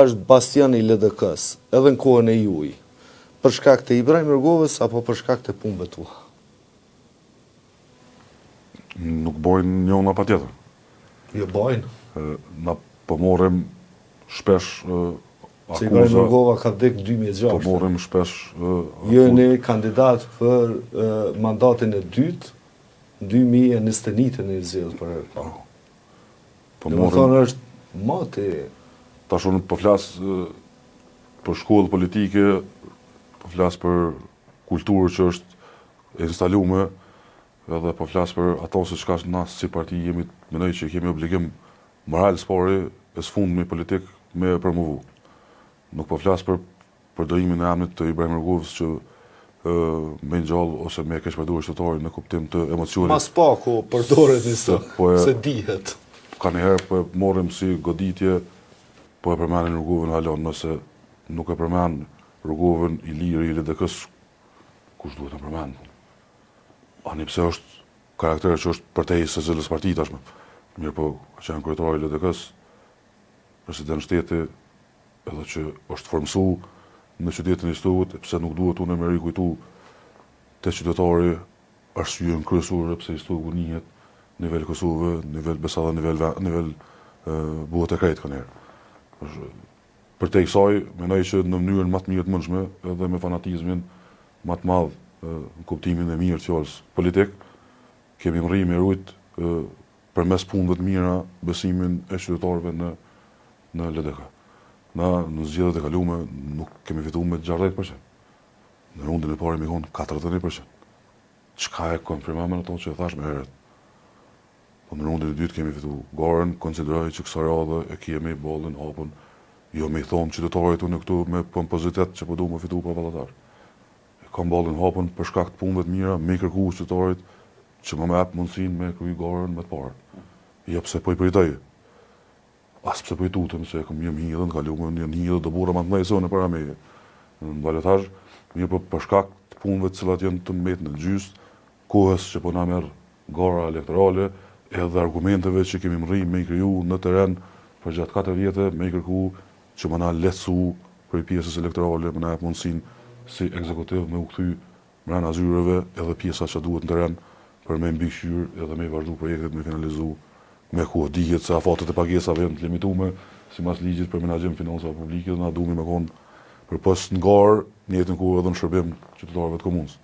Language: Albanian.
është bastion i LDK-s, edhe në kohën e juaj, për shkak të Ibrahim Rrugovës apo për shkak të punëve tua? Nuk bojnë njëna pa tjetër. Jo bojnë. Na përmorim shpesh Se Ibrahim Rrugova ka vdek 2006. përmorim shpesh... Jeni kandidat për mandatin e dytë, 2021 në zgjedhje për herë parë. Do të thonë është moti. Tash unë po flas për shkollë politike, po flas për kulturë që është e instaluar, edhe po flas për ato se çka na si parti jemi, mendoj që kemi obligim moral spori e sfundmi politik me promovu. Nuk po flas për përdorimin e emrit të Ibrahim Rrugovës që me ngjall ose me keq përdorur shtetorin në kuptim të emocionit. Mas paku përdoret se dihet. Ka njëherë po e morrim si goditje, po e përmenin Rrugovën halon, nëse nuk e përmen Rrugovën i lirë i LDK-s, kush duhet të përmen? Ani pse është karakter që është përtej se zëllës parti tashme. Mirë po, që janë kryetari i LDK-s, president shteti, edhe që është formësu në qytetin e Stugut, pse nuk duhet unë me rikujtu të qytetari arsyeën kryesore pse i Stugu njihet nivel Kosovë, nivel besa dhe nivel buhet e krejt kënherë. Për te kësaj, menoj që në mënyrën më të mirë të mundshme, edhe me fanatizmin më të madh në kuptimin e mirë të fjalës politik, kemi mri me rujt përmes punëve të mira besimin e qytetarëve në LDK. Na në zgjedhjet e kaluara nuk kemi fituar me 60%. Në rundën e parë mi kon 41%. Çka e konfirmon ato që thash më herët. Po në rundën e dytë kemi fituar garën, konsideroj që kësaj radhe e kemi bollën hapun, jo me i thonë qytetarët unë këtu me pompozitet që po duam të fituar pa vallatar. Kam bollën hapun për shkak të punëve të mira, me kërku qytetarët që më jap mundësinë me krye garën më të parë. Jo pse po i pritoj. As pse po i tutem se kam jam hidhën, kaluam një hidhë do burra më të mëdha zonë para meje. Në balotazh, mirë po për shkak të punëve të cilat janë të mbet në gjys, kohës që po na merr gara elektorale, edhe argumenteve që kemi mrri me i kriju në teren për gjatë 4 vjetë, me i kërku që më na lehtësu për pjesës elektorale, më na jap mundësinë si ekzekutiv me u kthy brenda zyreve edhe pjesa që duhet në teren për me mbikëqyr edhe me vazhdu projektet me finalizu me ku dihet se afatet e pagesave janë të limitume sipas ligjit për menaxhim finansave publike dhe na duhemi me kon për post në garë, në jetën ku edhe në shërbim qytetarëve të komunës.